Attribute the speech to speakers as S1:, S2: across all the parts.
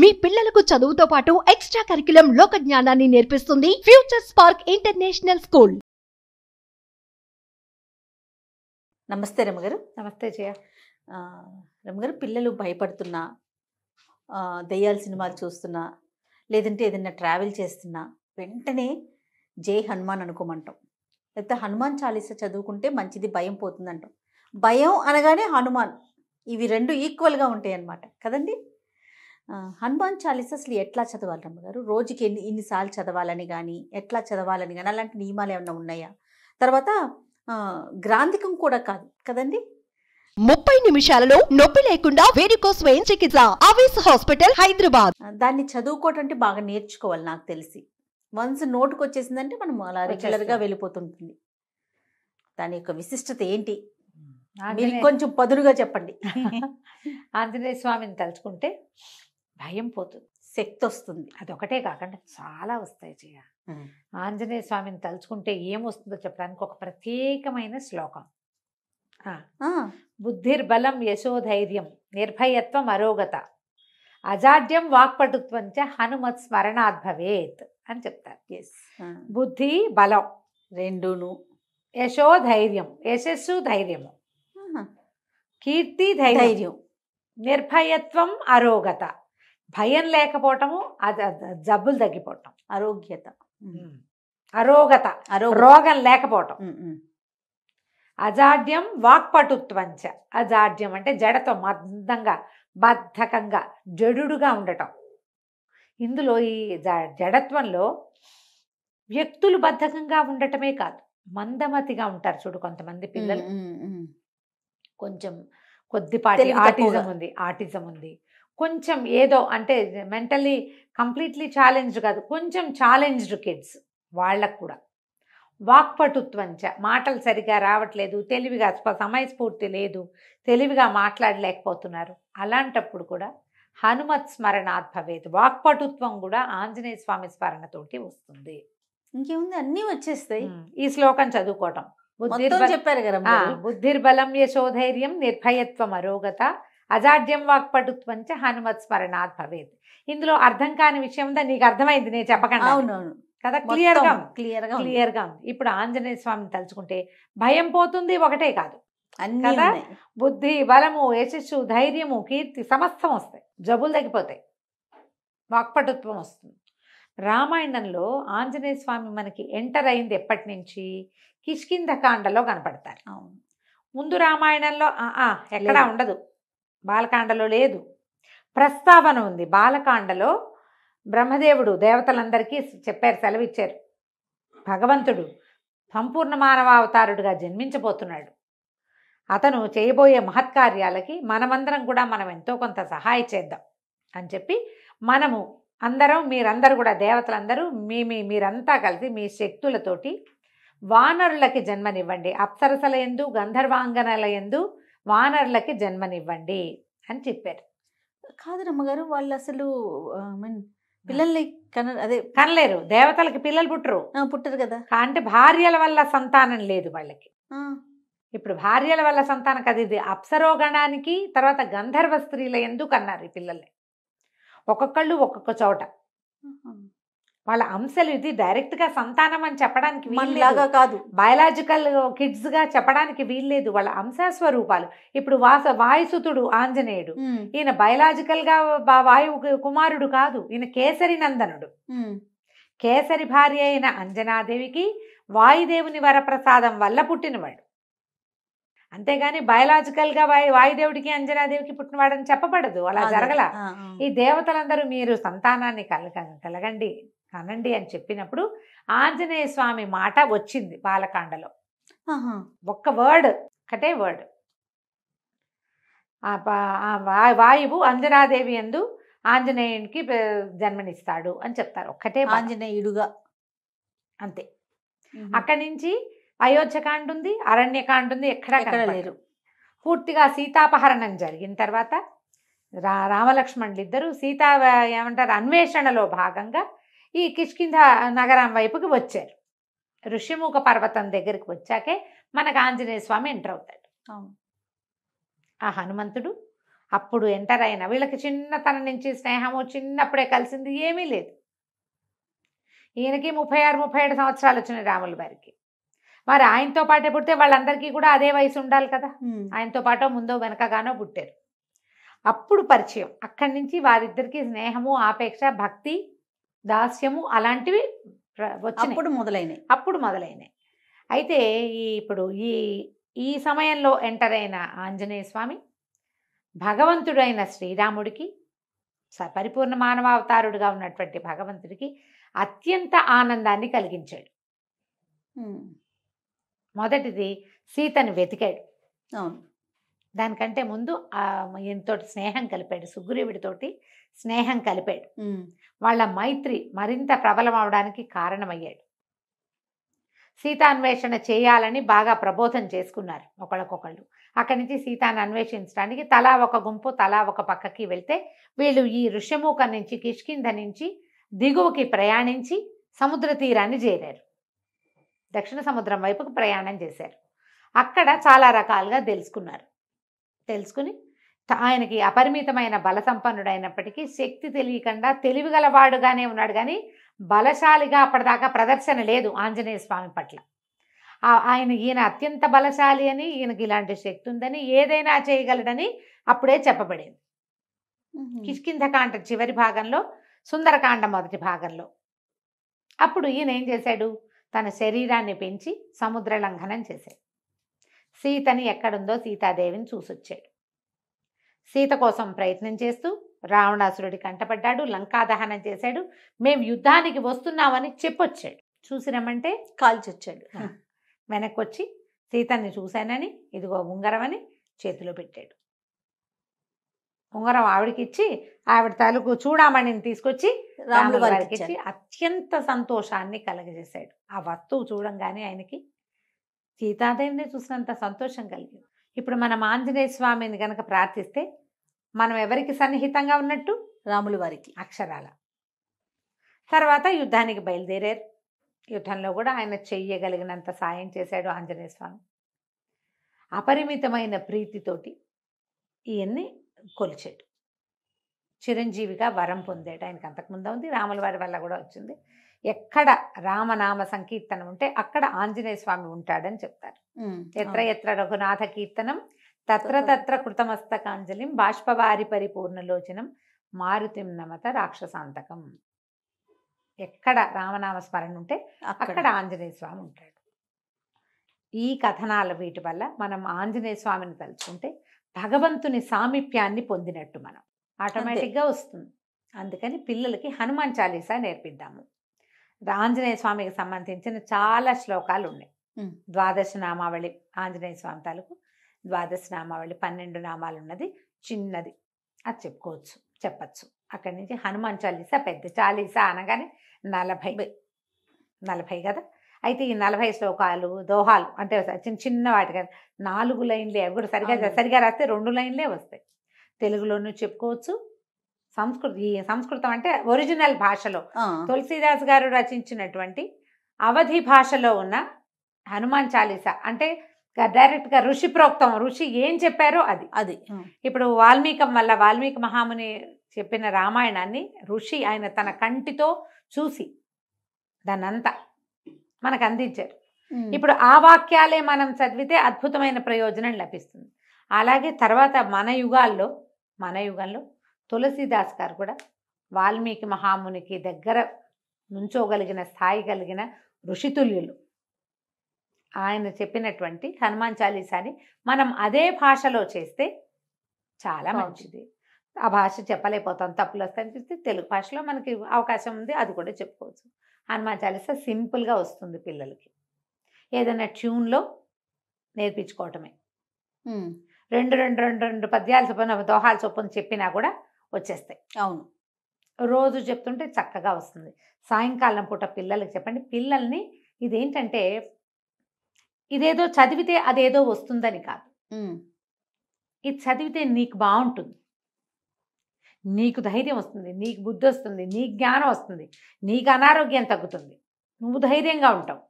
S1: మీ పిల్లలకు చదువుతో పాటు ఎక్స్ట్రా కరిక్యులం లోక జ్ఞానాన్ని నేర్పిస్తుంది ఫ్యూచర్ స్పార్క్ ఇంటర్నేషనల్ స్కూల్.
S2: నమస్తే రమగారు.
S3: నమస్తే జయ.
S2: రమగారు, పిల్లలు భయపడుతున్నా, దెయ్యాల సినిమాలు చూస్తున్నా, లేదంటే ఏదైనా ట్రావెల్ చేస్తున్నా వెంటనే జై హనుమాన్ అనుకోమంటాం, లేకపోతే హనుమాన్ చాలీసా చదువుకుంటే మంచిది, భయం పోతుందంటాం. భయం అనగానే హనుమాన్, ఇవి రెండు ఈక్వల్గా ఉంటాయి అన్నమాట కదండి. హనుమాన్ చాలీసా అసలు ఎట్లా చదవాలి రమ్మగారు? రోజుకి ఎన్నిసార్లు చదవాలని కానీ, ఎట్లా చదవాలని కానీ అలాంటి నియమాలు ఏమైనా ఉన్నాయా? తర్వాత గ్రాంధికం కూడా కాదు కదండి.
S1: 30 నిమిషాలలో నొప్పి లేకుండా వేడికోస్ స్వయం చికిత్స ఆవేశ హాస్పిటల్ హైదరాబాద్.
S2: దాన్ని చదువుకోవటం అంటే బాగా నేర్చుకోవాలి నాకు తెలిసి. వన్స్ నోటుకు వచ్చేసిందంటే మనం అలా రెగ్యులర్గా వెళ్ళిపోతుంటుంది. దాని యొక్క విశిష్టత ఏంటి మీరు కొంచెం పదునుగా చెప్పండి.
S3: ఆంజనేయ స్వామిని తలుచుకుంటే భయం పోతుంది,
S2: శక్తి వస్తుంది.
S3: అదొకటే కాకుండా చాలా వస్తాయి జయ. ఆంజనేయ స్వామిని తలుచుకుంటే ఏమొస్తుందో చెప్పడానికి ఒక ప్రత్యేకమైన శ్లోకం. బుద్ధిర్బలం యశోధైర్యం నిర్భయత్వం అరోగత అజాడ్యం వాక్పటుత్వం చ హనుమత్ స్మరణాత్ భవేత్ అని చెప్తారు. బుద్ధి బలం
S2: రెండును,
S3: యశోధైర్యం యశస్సు ధైర్యము, కీర్తి ధైర్యం, నిర్భయత్వం అరోగత భయం లేకపోవటము, జబ్బులు తగ్గిపోవటం,
S2: ఆరోగ్యత,
S3: అరోగత రోగం లేకపోవటం, అజాడ్యం వాక్పటుత్వంచ అజాడ్యం అంటే జడతో మందంగా బద్ధకంగా జడుగా ఉండటం. ఇందులో ఈ జడత్వంలో వ్యక్తులు బద్ధకంగా ఉండటమే కాదు, మందమతిగా ఉంటారు చూడు కొంతమంది పిల్లలు. కొంచెం కొద్దిపాటి ఆటిజం ఉంది, కొంచెం ఏదో అంటే మెంటల్లీ కంప్లీట్లీ ఛాలెంజ్డ్ కాదు, కొంచెం ఛాలెంజ్డ్ కిడ్స్, వాళ్ళకు కూడా వాక్పటుత్వంచ మాటలు సరిగా రావట్లేదు, తెలివిగా సమయస్ఫూర్తి లేదు, తెలివిగా మాట్లాడలేకపోతున్నారు. అలాంటప్పుడు కూడా హనుమత్ స్మరణాత్ భవేత్, వాక్పటుత్వం కూడా ఆంజనేయ స్వామి స్మరణతోటి వస్తుంది.
S2: ఇంకేముంది, అన్నీ వచ్చేస్తాయి
S3: ఈ శ్లోకం చదువుకోవటం.
S2: చెప్పారు కదా,
S3: బుద్ధిర్బలం యశోధైర్యం నిర్భయత్వం అరోగత అజాడ్యం వాక్పటుత్వంచ హనుమత్ స్మరణాత్ భవేత్. ఇందులో అర్థం కాని విషయం ఉందా? నీకు అర్థమైంది నేను చెప్పకండి.
S2: అవునవును
S3: కదా, క్లియర్గా ఉంది. ఇప్పుడు ఆంజనేయ స్వామిని తలుచుకుంటే భయం పోతుంది, ఒకటే కాదు కదా, బుద్ధి బలము యశస్సు ధైర్యము కీర్తి సమస్తం వస్తాయి, జబ్బులు తగ్గిపోతాయి, వాక్పటుత్వం వస్తుంది. రామాయణంలో ఆంజనేయ స్వామి మనకి ఎంటర్ అయింది ఎప్పటి నుంచి? కిష్కింధకాండలో కనపడతారు. ముందు రామాయణంలో ఎక్కడా ఉండదు, బాలకాండలో లేదు. ప్రస్తావన ఉంది. బాలకాండలో బ్రహ్మదేవుడు దేవతలందరికీ చెప్పారు, సెలవిచ్చారు, భగవంతుడు సంపూర్ణ మానవావతారుడుగా జన్మించబోతున్నాడు, అతను చేయబోయే మహత్కార్యాలకి మనమందరం కూడా మనం ఎంతో కొంత సహాయం చేద్దాం అని చెప్పి, మనము అందరం మీరందరూ కూడా దేవతలందరూ మీరంతా కలిసి మీ శక్తులతోటి వానరులకి జన్మనివ్వండి, అప్సరసల యందు గంధర్వాంగనల యందు వానరులకి జన్మనివ్వండి అని చెప్పారు.
S2: కాదు రమ్మగారు, వాళ్ళు అసలు పిల్లల్ని
S3: కనలేరు, దేవతలకి పిల్లలు పుట్టరు కదా. అంటే భార్యల వల్ల సంతానం లేదు వాళ్ళకి. ఇప్పుడు భార్యల వల్ల సంతానం కదా, ఇది అప్సరోగణానికి తర్వాత గంధర్వ స్త్రీల ఎందుకు అన్నారు ఈ పిల్లల్ని. ఒక్కొక్కళ్ళు ఒక్కొక్క చోట వాళ్ళ అంశాలు, ఇది డైరెక్ట్ గా సంతానం అని చెప్పడానికి వీల్లాగా కాదు, బయలాజికల్ కిడ్స్ గా చెప్పడానికి వీల్లేదు, వాళ్ళ అంశస్వరూపాలు. ఇప్పుడు వాయుసుతుడు ఆంజనేయుడు, ఈయన బయలాజికల్ గా వాయువు కుమారుడు కాదు, ఈయన కేసరి నందనుడు. కేసరి భార్య అయిన అంజనాదేవికి వాయుదేవుని వరప్రసాదం వల్ల పుట్టినవాడు, అంతేగాని బయలాజికల్ గా వాయుదేవుడికి అంజనాదేవికి పుట్టినవాడని చెప్పబడదు, అలా జరగల. ఈ దేవతలందరూ మీరు సంతానాన్ని కనండి అని చెప్పినప్పుడు ఆంజనేయ స్వామి మాట వచ్చింది బాలకాండలో. ఒక్క వర్డ్, ఒకటే వర్డ్, వాయువు అంజనాదేవి యందు ఆంజనేయునికి జన్మనిస్తాడు అని చెప్తారు, ఒక్కటే
S2: ఆంజనేయుడుగా,
S3: అంతే. అక్కడి నుంచి అయోధ్యకాండ ఉంది, అరణ్యకాండ ఉంది, ఎక్కడా లేరు. పూర్తిగా సీతాపహరణం జరిగిన తర్వాత రామలక్ష్మణులు ఇద్దరు సీతా ఏమంటారు అన్వేషణలో భాగంగా ఈ కిష్కింధ నగరం వైపుకి వచ్చారు. ఋషిముఖ పర్వతం దగ్గరికి వచ్చాకే మనకు ఆంజనేయ స్వామి ఎంటర్ అవుతాడు. ఆ హనుమంతుడు అప్పుడు ఎంటర్ అయిన వీళ్ళకి చిన్నతనం నుంచి స్నేహము, చిన్నప్పుడే కలిసింది ఏమీ లేదు. ఈయనకి 36-37 సంవత్సరాలు వచ్చినాయి రాముల వారికి. మరి ఆయనతో పాటే పుడితే వాళ్ళందరికీ కూడా అదే వయసు ఉండాలి కదా. ఆయనతో పాటు ముందో వెనకగానో పుట్టారు. అప్పుడు పరిచయం, అక్కడి నుంచి వారిద్దరికి స్నేహము, ఆపేక్ష, భక్తి, దాస్యము అలాంటివి వచ్చినాయి. అప్పుడు మొదలైనాయి. అయితే ఇప్పుడు ఈ సమయంలో ఎంటర్ అయిన ఆంజనేయ స్వామి భగవంతుడైన శ్రీరాముడికి, పరిపూర్ణ మానవావతారుడుగా ఉన్నటువంటి భగవంతుడికి అత్యంత ఆనందాన్ని కలిగించాడు. మొదటిది సీతను వెతికాడు. దానికంటే ముందు ఈయనతోటి స్నేహం కలిపాడు, సుగ్రీవుడితోటి స్నేహం కలిపాడు. వాళ్ళ మైత్రి మరింత ప్రబలం అవడానికి కారణమయ్యాడు. సీతాన్వేషణ చేయాలని బాగా ప్రబోధం చేసుకున్నారు ఒకళ్ళకొకళ్ళు. అక్కడి నుంచి సీతాన్ని అన్వేషించడానికి తలా ఒక గుంపు, తలా ఒక పక్కకి వెళ్తే వీళ్ళు ఈ ఋష్యమూక నుంచి, కిష్కింధ నుంచి దిగువకి ప్రయాణించి సముద్ర తీరాన్ని చేరారు. దక్షిణ సముద్రం వైపుకు ప్రయాణం చేశారు. అక్కడ చాలా రకాలుగా తెలుసుకుని ఆయనకి అపరిమితమైన బల సంపన్నుడైనప్పటికీ శక్తి తెలియకుండా తెలివిగలవాడుగానే ఉన్నాడు, కానీ బలశాలిగా అప్పటిదాకా ప్రదర్శన లేదు ఆంజనేయ స్వామి పట్ల. ఈయన అత్యంత బలశాలి అని, ఈయనకి ఇలాంటి శక్తి ఉందని, ఏదైనా చేయగలడని అప్పుడే చెప్పబడింది. కిష్కింధకాండ చివరి భాగంలో, సుందరకాండ మొదటి భాగంలో. అప్పుడు ఈయన ఏం చేశాడు, తన శరీరాన్ని పెంచి సముద్ర లంఘనం చేశాడు. సీతని ఎక్కడుందో సీతాదేవిని చూసొచ్చాడు. సీత కోసం ప్రయత్నం చేస్తూ రావణాసురుడి కంటపడ్డాడు, లంకాదహనం చేశాడు. మేము యుద్ధానికి వస్తున్నామని చెప్పొచ్చాడు. చూసిరమ్మంటే
S2: కాల్చొచ్చాడు.
S3: వెనక్కి వచ్చి సీతని చూశానని, ఇదిగో ఉంగరం అని చేతిలో పెట్టాడు. ఉంగరం ఆవిడకి ఇచ్చి, ఆవిడ తాలూకు చూడామణిని తీసుకొచ్చి రాముల వారికి ఇచ్చి అత్యంత సంతోషాన్ని కలగజేశాడు. ఆ వస్తువు చూడంగానే ఆయనకి సీతాదేవిని చూసినంత సంతోషం కలిగింది. ఇప్పుడు మనం ఆంజనేయ స్వామిని కనుక ప్రార్థిస్తే మనం ఎవరికి సన్నిహితంగా ఉన్నట్టు?
S2: రాముల వారికి.
S3: అక్షరాల. తర్వాత యుద్ధానికి బయలుదేరారు. యుద్ధంలో కూడా ఆయన చెయ్యగలిగినంత సాయం చేశాడు ఆంజనేయ స్వామి. అపరిమితమైన ప్రీతితోటి ఈయన్ని కొలిచాడు. చిరంజీవిగా వరం పొందాడు. ఆయనకు అంతకుముందు ఉంది, రాముల వారి వల్ల కూడా వచ్చింది. ఎక్కడ రామనామ సంకీర్తనం ఉంటే అక్కడ ఆంజనేయ స్వామి ఉంటాడని చెప్తారు. ఎత్ర ఎత్ర రఘునాథ కీర్తనం తత్ర తత్ర కృతమస్తకాంజలిం బాష్పవారి పరిపూర్ణలోచనం మారుతిం నమత రాక్షసాంతకం. ఎక్కడ రామనామ స్మరణ ఉంటే అక్కడ ఆంజనేయ స్వామి ఉంటాడు. ఈ కథనాల వీటి వల్ల మనం ఆంజనేయ స్వామిని తలుచుకుంటే భగవంతుని సామీప్యాన్ని పొందినట్టు మనం ఆటోమేటిక్గా వస్తుంది. అందుకని పిల్లలకి హనుమాన్ చాలీసా నేర్పిద్దాము. ఆంజనేయ స్వామికి సంబంధించిన చాలా శ్లోకాలు ఉన్నాయి. 12 నామావళి, ఆంజనేయ స్వామి తాలూకు 12 నామావళి, 12 నామాలు ఉన్నది, చిన్నది, అది చెప్పచ్చు. అక్కడి నుంచి హనుమాన్ చాలీసా పెద్ద చాలీసా అనగానే 40 కదా. అయితే ఈ 40 శ్లోకాలు, దోహాలు అంటే చిన్న వాటి కదా, 4 లైన్లే. అవి కూడా సరిగా రాస్తే 2 లైన్లే వస్తాయి. తెలుగులోనూ చెప్పుకోవచ్చు. సంస్కృతం అంటే ఒరిజినల్ భాషలో తులసీదాస్ గారు రచించినటువంటి అవధి భాషలో ఉన్న హనుమాన్ చాలీసా అంటే డైరెక్ట్గా ఋషి ప్రోక్తం, ఋషి ఏం చెప్పారో అది. ఇప్పుడు వాల్మీకి మహాముని చెప్పిన రామాయణాన్ని ఋషి ఆయన తన కంటితో చూసి దాన్నంతా మనకు అందించారు. ఇప్పుడు ఆ వాక్యాలే మనం చదివితే అద్భుతమైన ప్రయోజనం లభిస్తుంది. అలాగే తర్వాత మన యుగాల్లో తులసీదాస్ గారు కూడా వాల్మీకి మహామునికి దగ్గర నుంచోగలిగిన స్థాయి కలిగిన ఋషితుల్యులు. ఆయన చెప్పినటువంటి హనుమాన్ చాలీసాని మనం అదే భాషలో చేస్తే చాలా మంచిది. ఆ భాష చెప్పలేకపోతాం, తప్పులు వస్తాయని చూస్తే తెలుగు భాషలో మనకి అవకాశం ఉంది, అది కూడా చెప్పుకోవచ్చు. హనుమాన్ చాలీసా సింపుల్గా వస్తుంది పిల్లలకి. ఏదైనా ట్యూన్లో నేర్పించుకోవటమే. 2 పద్యాలు చొప్పున, దోహాలు చొప్పున చెప్పినా కూడా వచ్చేస్తాయి.
S2: అవును,
S3: రోజు చెప్తుంటే చక్కగా వస్తుంది. సాయంకాలం పూట పిల్లలకి చెప్పండి. పిల్లల్ని ఇదేంటంటే ఇదేదో చదివితే అదేదో వస్తుందని కాదు. ఇది చదివితే నీకు బాగుంటుంది, నీకు ధైర్యం వస్తుంది, నీకు బుద్ధి వస్తుంది, నీకు జ్ఞానం వస్తుంది, నీకు అనారోగ్యం తగ్గుతుంది, నువ్వు ధైర్యంగా ఉంటావు,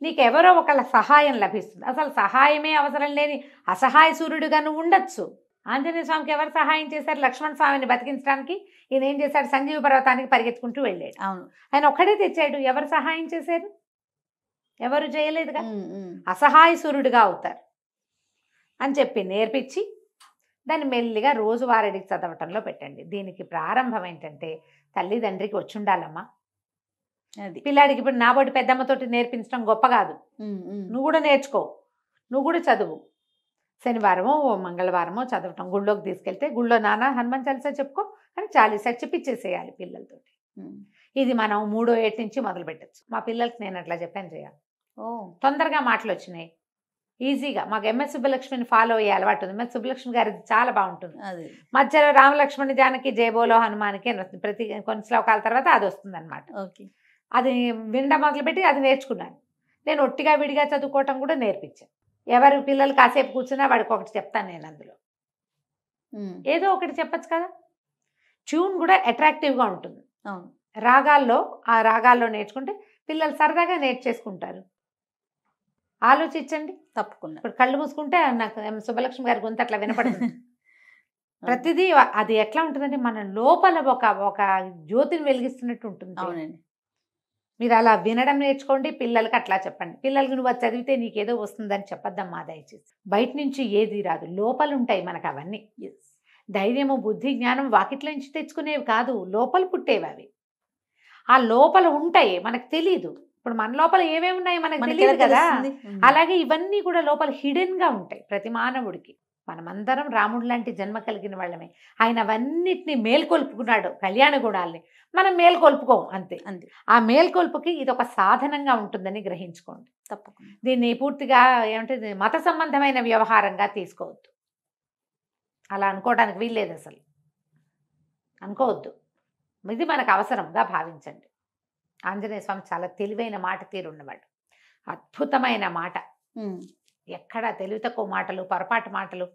S3: నీకు ఎవరో ఒకళ్ళ సహాయం లభిస్తుంది. అసలు సహాయమే అవసరం లేని అసహాయ సూర్యుడిగా నువ్వు ఉండొచ్చు. ఆంజనేయ స్వామికి ఎవరు సహాయం చేశారు? లక్ష్మణ స్వామిని బతికించడానికి ఈయన ఏం చేశాడు? సంజీవ పర్వతానికి పరిగెత్తుకుంటూ వెళ్ళాడు.
S2: అవును.
S3: ఆయన ఒక్కడే తెచ్చాడు. ఎవరు సహాయం చేశారు? ఎవరు చేయలేదుగా. అసహాయ సూర్యుడిగా అవుతారు అని చెప్పి నేర్పించి దాన్ని మెల్లిగా రోజు వారడికి చదవటంలో పెట్టండి. దీనికి ప్రారంభం ఏంటంటే తల్లిదండ్రికి వచ్చి ఉండాలమ్మా.
S2: అది
S3: పిల్లాడికి ఇప్పుడు నాబోటి పెద్దమ్మతోటి నేర్పించడం గొప్ప కాదు. నువ్వు కూడా నేర్చుకో, నువ్వు కూడా చదువు. శనివారమో మంగళవారమో చదవటం, గుళ్ళోకి తీసుకెళ్తే గుళ్ళో నాన్న హనుమాన్ చాలీసా చెప్పుకో అని చాలీసా చెప్పిచ్చేసేయాలి పిల్లలతోటి. ఇది మనం 3వ ఏటి నుంచి మొదలు పెట్టచ్చు. మా పిల్లలకి నేను అట్లా చెప్పాను చేయాలి. తొందరగా మాటలు వచ్చినాయి, ఈజీగా. మాకు ఎంఎస్ సుబ్బలక్ష్మిని ఫాలో అయ్యే అలవాటు ఉంది. ఎంఎస్ సుబ్బలక్ష్మి గారిది చాలా బాగుంటుంది. మధ్యలో రామలక్ష్మణి జానకి జయబోలో హనుమానికి అని వస్తుంది. ప్రతి కొన్ని శ్లోకాల తర్వాత అది వస్తుంది అనమాట. అది వినడం మొదలుపెట్టి అది నేర్చుకున్నాను. నేను ఒట్టిగా విడిగా చదువుకోవటం కూడా నేర్పించాను. ఎవరు పిల్లలు కాసేపు కూర్చున్నా వాడికి ఒకటి చెప్తాను నేను. అందులో ఏదో ఒకటి చెప్పచ్చు కదా. ట్యూన్ కూడా అట్రాక్టివ్గా ఉంటుంది. రాగాల్లో ఆ రాగాల్లో నేర్చుకుంటే పిల్లలు సరదాగా నేర్చేసుకుంటారు. ఆలోచించండి.
S2: తప్పకుండా.
S3: ఇప్పుడు కళ్ళు మూసుకుంటే నాకు సుబ్బలక్ష్మి గారి గొంతు అట్లా వినపడుతుంది. ప్రతిదీ అది ఎట్లా ఉంటుందంటే మన లోపల ఒక జ్యోతిని వెలిగిస్తున్నట్టు ఉంటుంది.
S2: అవునండి.
S3: మీరు అలా వినడం నేర్చుకోండి. పిల్లలకి అట్లా చెప్పండి. పిల్లలకి నువ్వు చదివితే నీకేదో వస్తుందని చెప్పొద్దమ్మా దయచేసి. బయట నుంచి ఏది రాదు, లోపల ఉంటాయి మనకు అవన్నీ. ధైర్యము, బుద్ధి, జ్ఞానం వాకిట్లో నుంచి తెచ్చుకునేవి కాదు, లోపల పుట్టేవి అవి. ఆ లోపల ఉంటాయి, మనకు తెలీదు. ఇప్పుడు మన లోపల ఏమేమి ఉన్నాయి మనకు తెలియదు కదా. అలాగే ఇవన్నీ కూడా లోపల హిడెన్ గా ఉంటాయి ప్రతి మానవుడికి. మనమందరం రాముడు లాంటి జన్మ కలిగిన వాళ్ళమే. ఆయన అవన్నిటిని మేల్కొల్పుకున్నాడు, కళ్యాణ గుణాలని. మనం మేల్కొల్పుకోం అంతే. ఆ మేల్కొల్పుకి ఇది ఒక సాధనంగా ఉంటుందని గ్రహించుకోండి.
S2: తప్పకుండా.
S3: దీన్ని పూర్తిగా ఏమంటే మత సంబంధమైన వ్యవహారంగా తీసుకోవద్దు. అలా అనుకోవడానికి వీల్లేదు, అసలు అనుకోవద్దు. ఇది మనకు అవసరంగా భావించండి. ఆంజనేయ స్వామి చాలా తెలివైన మాట తీరున్నవాడు, అద్భుతమైన మాట. ఎక్కడ తెలివి తక్కువ మాటలు, పొరపాటు మాటలు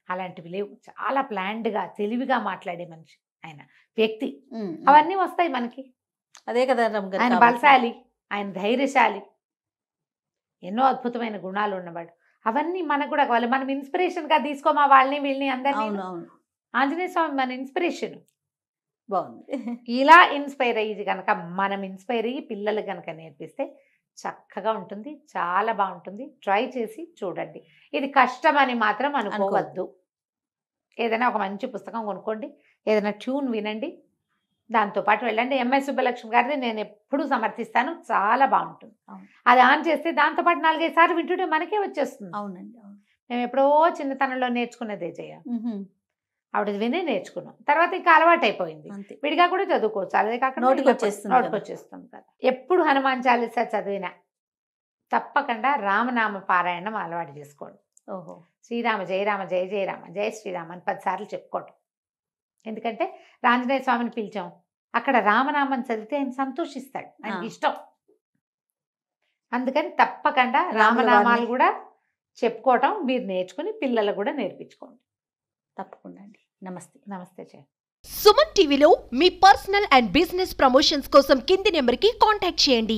S3: అలాంటివి లేవు. చాలా ప్లాన్డ్గా తెలివిగా మాట్లాడే మనిషి ఆయన, వ్యక్తి. అవన్నీ వస్తాయి మనకి.
S2: అదే కదా.
S3: ఆయన బలశాలి, ఆయన ధైర్యశాలి, ఎన్నో అద్భుతమైన గుణాలు ఉన్నవాడు. అవన్నీ మనకు కూడా కావాలి. మనం ఇన్స్పిరేషన్గా తీసుకోమా వాళ్ళని వీళ్ళని అందరినీ. ఆంజనేయ స్వామి మన ఇన్స్పిరేషన్.
S2: బాగుంది.
S3: ఇలా ఇన్స్పైర్ అయ్యి కనుక మనం ఇన్స్పైర్ అయ్యి పిల్లలు కనుక నేర్పిస్తే చక్కగా ఉంటుంది, చాలా బాగుంటుంది. ట్రై చేసి చూడండి. ఇది కష్టం అని మాత్రం అనుకోవద్దు. ఏదైనా ఒక మంచి పుస్తకం కొనుక్కోండి, ఏదైనా ట్యూన్ వినండి, దాంతోపాటు వెళ్ళండి. ఎంఎస్ సుబ్బలక్ష్మి గారిది నేను ఎప్పుడూ సమర్థిస్తాను, చాలా బాగుంటుంది. అది ఆన్ చేస్తే దాంతోపాటు 4-5 సార్లు వింటుంటే మనకే వచ్చేస్తుంది.
S2: అవునండి.
S3: మేము ఎప్పుడో చిన్నతనంలో నేర్చుకున్నదే చేయ, ఆవిడ వినే నేర్చుకున్నాం. తర్వాత ఇంకా అలవాటు అయిపోయింది. విడిగా కూడా చదువుకోవచ్చు. అదే కాక నోటికి వచ్చేస్తుంది కదా. ఎప్పుడు హనుమాన్ చాలీసా చదివినా తప్పకుండా రామనామ పారాయణం అలవాటు చేసుకోండి. శ్రీరామ జయ రామ జయ జయ రామ జయ శ్రీరామ అని 10 సార్లు చెప్పుకోవటం. ఎందుకంటే ఆంజనేయ స్వామిని పిలిచాం, అక్కడ రామనామం చదివితే ఆయన సంతోషిస్తాడు, ఆయనకి ఇష్టం. అందుకని తప్పకుండా రామనామాలు కూడా చెప్పుకోవటం మీరు నేర్చుకుని పిల్లలు కూడా నేర్పించుకోండి.
S2: తప్పకుండా అండి. నమస్తే.
S3: నమస్తే చే.
S1: సుమన్ టీవీలో మీ పర్సనల్ అండ్ బిజినెస్ ప్రమోషన్స్ కోసం కింది నెంబర్కి కాంటాక్ట్ చేయండి.